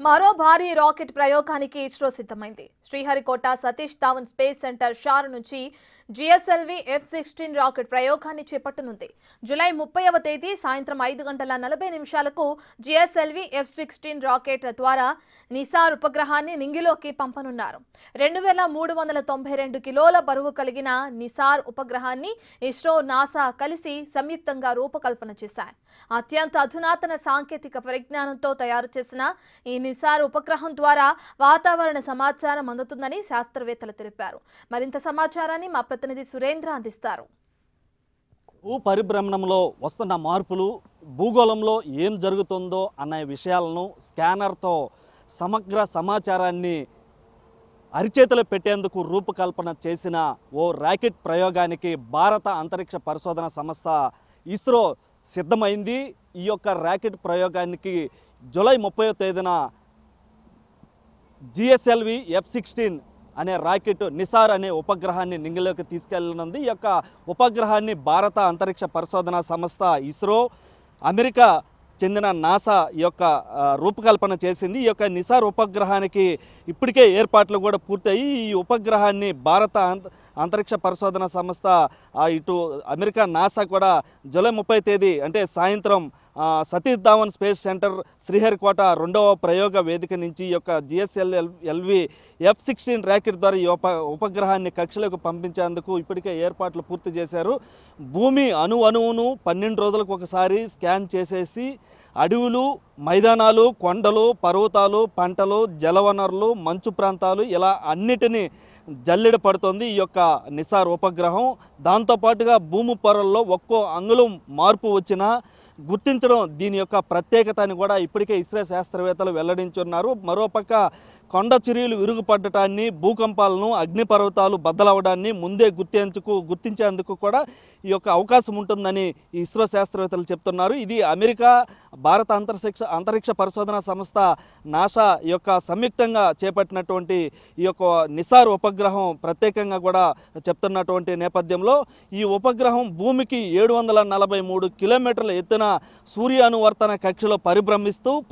మరో భారీ రాకెట్ ప్రయోగానికి ఇస్రో సిద్ధమైంది. శ్రీహరికోట సతీష్ ధావన్ స్పేస్ సెంటర్ షార్ నుంచి జిఎస్ఎల్వి F-16 రాకెట్ ప్రయోగాన్ని చేపట్టనుంది. జూలై 30వ తేదీ సాయంత్రం 5:40 జిఎస్ఎల్వి F-16 రాకెట్ ద్వారా నిసార్ ఉపగ్రహాన్ని నింగిలోకి పంపనున్నారు. 2392 కిలోల బరువు కలిగిన నిసార్ ఉపగ్రహాన్ని ఇస్రో, నాసా కలిసి సంయుక్తంగా రూపకల్పన చేశాయి. అత్యంత అధునాతన సాంకేతిక పరిజ్ఞానంతో తయారు చేసిన ఈ నిసార్ ఉపగ్రహం ద్వారా వాతావరణ సమాచారం అందుతుందని శాస్త్రవేత్తలు తెలిపారు. మరింత సమాచారాన్ని మా ప్రతినిధి సురేంద్ర అందిస్తారు. భూ పరిభ్రమణంలో వస్తున్న మార్పులు, భూగోళంలో ఏం జరుగుతుందో అనే విషయాలను స్కానర్తో సమగ్ర సమాచారాన్ని అరిచేతిలో పెట్టేందుకు రూపకల్పన చేసిన ఓ రాకెట్ ప్రయోగానికి భారత అంతరిక్ష పరిశోధన సంస్థ ఇస్రో సిద్ధమైంది. ఈ యొక్క రాకెట్ ప్రయోగానికి జూలై 30వ తేదీన జిఎస్ఎల్వి F-16 అనే రాకెట్ నిసార్ అనే ఉపగ్రహాన్ని నింగిలోకి తీసుకెళ్లనుంది. ఈ యొక్క ఉపగ్రహాన్ని భారత అంతరిక్ష పరిశోధన సంస్థ ఇస్రో, అమెరికా చెందిన నాసా ఈ యొక్క రూపకల్పన చేసింది. ఈ యొక్క నిసార్ ఉపగ్రహానికి ఇప్పటికే ఏర్పాట్లు కూడా పూర్తయి ఈ ఉపగ్రహాన్ని భారత అంతరిక్ష పరిశోధన సంస్థ ఇటు అమెరికా నాసా కూడా జూలై 30వ తేదీ అంటే సాయంత్రం సతీష్ ధావన్ స్పేస్ సెంటర్ శ్రీహరికోట 2వ ప్రయోగ వేదిక నుంచి ఈ యొక్క జిఎస్ఎల్వి F-16 రాకెట్ ద్వారా ఈ ఉపగ్రహాన్ని కక్షలోకి పంపించేందుకు ఇప్పటికే ఏర్పాట్లు పూర్తి చేశారు. భూమి అణువును 12 రోజులకు ఒకసారి స్కాన్ చేసేసి అడవులు, మైదానాలు, కొండలు, పర్వతాలు, పంటలు, జలవనరులు, మంచు ప్రాంతాలు ఇలా అన్నిటినీ జల్లెడ పడుతోంది ఈ యొక్క నిసార్ ఉపగ్రహం. దాంతోపాటుగా భూమి పొరల్లో ఒక్కో అంగుళం మార్పు వచ్చినా గుర్తించడం దీని యొక్క ప్రత్యేకత అని కూడా ఇప్పటికే ఇస్రో శాస్త్రవేత్తలు వెల్లడించున్నారు. మరోపక్క కొండ చర్యలు విరుగుపడటాన్ని, భూకంపాలను, అగ్నిపర్వతాలు బద్దలవడాన్ని ముందే గుర్తించేందుకు కూడా ఈ యొక్క అవకాశం ఉంటుందని ఇస్రో శాస్త్రవేత్తలు చెప్తున్నారు. ఇది అమెరికా, భారత అంతరిక్ష పరిశోధన సంస్థ నాసా యొక్క సంయుక్తంగా చేపట్టినటువంటి ఈ యొక్క నిసార్ ఉపగ్రహం ప్రత్యేకంగా కూడా చెప్తున్నటువంటి నేపథ్యంలో ఈ ఉపగ్రహం భూమికి 743 కిలోమీటర్ల ఎత్తున సూర్యానువర్తన కక్షలో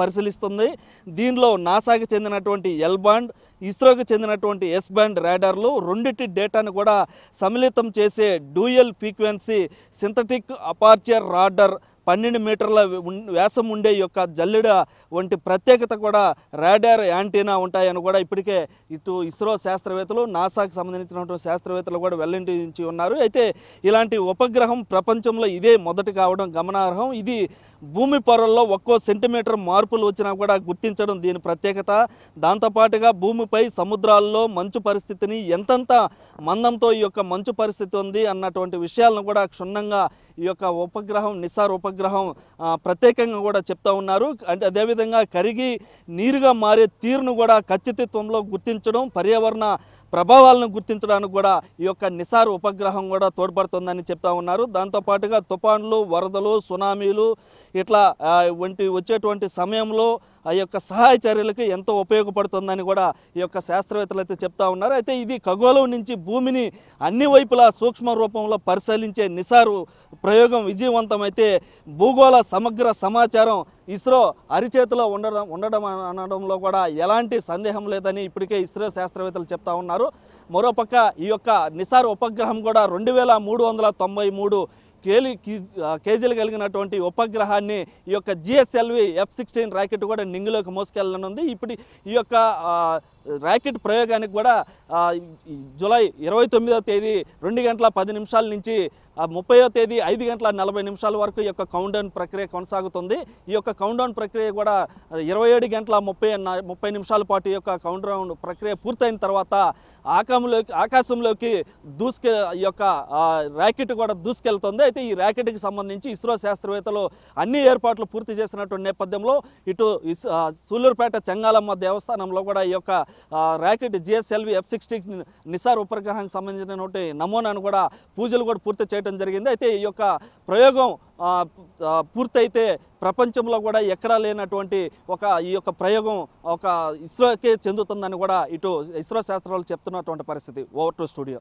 పరిశీలిస్తుంది. దీనిలో నాసాకి చెందినటువంటి L బ్యాండ్, ఇస్రోకి చెందినటువంటి S బ్యాండ్ రాడార్లు రెండింటి డేటాను కూడా సమ్మిళితం చేసే dual frequency synthetic aperture radar 12 మీటర్ల వ్యాసం ఉండే యొక్క జల్లెడ వంటి ప్రత్యేకత కూడా రాడార్ యాంటీనా ఉంటాయని కూడా ఇప్పటికే ఇటు ఇస్రో శాస్త్రవేత్తలు, నాసాకు సంబంధించినటువంటి శాస్త్రవేత్తలు కూడా వెల్లడించి ఉన్నారు. అయితే ఇలాంటి ఉపగ్రహం ప్రపంచంలో ఇదే మొదటి కావడం గమనార్హం. ఇది భూమి పొరల్లో ఒక్కో సెంటీమీటర్ మార్పులు వచ్చినా కూడా గుర్తించడం దీని ప్రత్యేకత. దాంతోపాటుగా భూమిపై, సముద్రాల్లో మంచు పరిస్థితిని ఎంతంత మందంతో ఈ యొక్క మంచు పరిస్థితి ఉంది అన్నటువంటి విషయాలను కూడా క్షుణ్ణంగా ఈ యొక్క ఉపగ్రహం నిసార్ ఉపగ్రహం ప్రత్యేకంగా కూడా చెప్తా ఉన్నారు. అంటే అదేవిధంగా కరిగి నీరుగా మారే తీరును కూడా ఖచ్చితత్వంలో గుర్తించడం, పర్యావరణ ప్రభావాలను గుర్తించడానికి కూడా ఈ యొక్క నిసార్ ఉపగ్రహం కూడా తోడ్పడుతుందని చెప్తా ఉన్నారు. దాంతోపాటుగా తుఫాన్లు, వరదలు, సునామీలు ఇట్లా వంటి వచ్చేటువంటి సమయంలో ఆ యొక్క సహాయ చర్యలకు ఎంతో ఉపయోగపడుతుందని కూడా ఈ యొక్క శాస్త్రవేత్తలు అయితే చెప్తా ఉన్నారు. అయితే ఇది ఖగోళం నుంచి భూమిని అన్ని వైపులా సూక్ష్మ రూపంలో పరిశీలించే నిసార్ ప్రయోగం విజయవంతమైతే భూగోళ సమగ్ర సమాచారం ఇస్రో అరిచేతిలో ఉండడం అనడంలో కూడా ఎలాంటి సందేహం లేదని ఇప్పటికే ఇస్రో శాస్త్రవేత్తలు చెప్తా ఉన్నారు. మరోపక్క ఈ యొక్క నిసార్ ఉపగ్రహం కూడా 2393 కేజీలు కలిగినటువంటి ఉపగ్రహాన్ని ఈ యొక్క జిఎస్ఎల్వి F-16 రాకెట్ కూడా నింగిలోకి మోసుకెళ్ళనుంది. ఇప్పుడు ఈ యొక్క రాకెట్ ప్రయోగానికి కూడా జూలై 29వ తేదీ 2:10 నుంచి 30వ తేదీ 5:40 వరకు ఈ యొక్క కౌంట్డౌన్ ప్రక్రియ కొనసాగుతుంది. ఈ యొక్క కౌంట్డౌన్ ప్రక్రియ కూడా 27:30 పాటు ఈ యొక్క కౌంట్డౌన్ ప్రక్రియ పూర్తయిన తర్వాత ఆకాశంలోకి ఈ యొక్క రాకెట్ కూడా దూసుకెళ్తుంది. అయితే ఈ రాకెట్కి సంబంధించి ఇస్రో శాస్త్రవేత్తలు అన్ని ఏర్పాట్లు పూర్తి చేసినటువంటి నేపథ్యంలో ఇటు సూలూరుపేట చెంగాలమ్మ దేవస్థానంలో కూడా ఈ యొక్క రాకెట్ జిఎస్ఎల్వి F-16 నిసార్ ఉపగ్రహానికి సంబంధించినటువంటి నమూనాను కూడా పూజలు కూడా పూర్తి చేయడం జరిగింది. అయితే ఈ యొక్క ప్రయోగం పూర్తయితే ప్రపంచంలో కూడా ఎక్కడా లేనటువంటి ఈ యొక్క ప్రయోగం ఒక ఇస్రోకే చెందుతుందని కూడా ఇటు ఇస్రో శాస్త్రవేత్తలు చెప్తున్నటువంటి పరిస్థితి. Over to studio.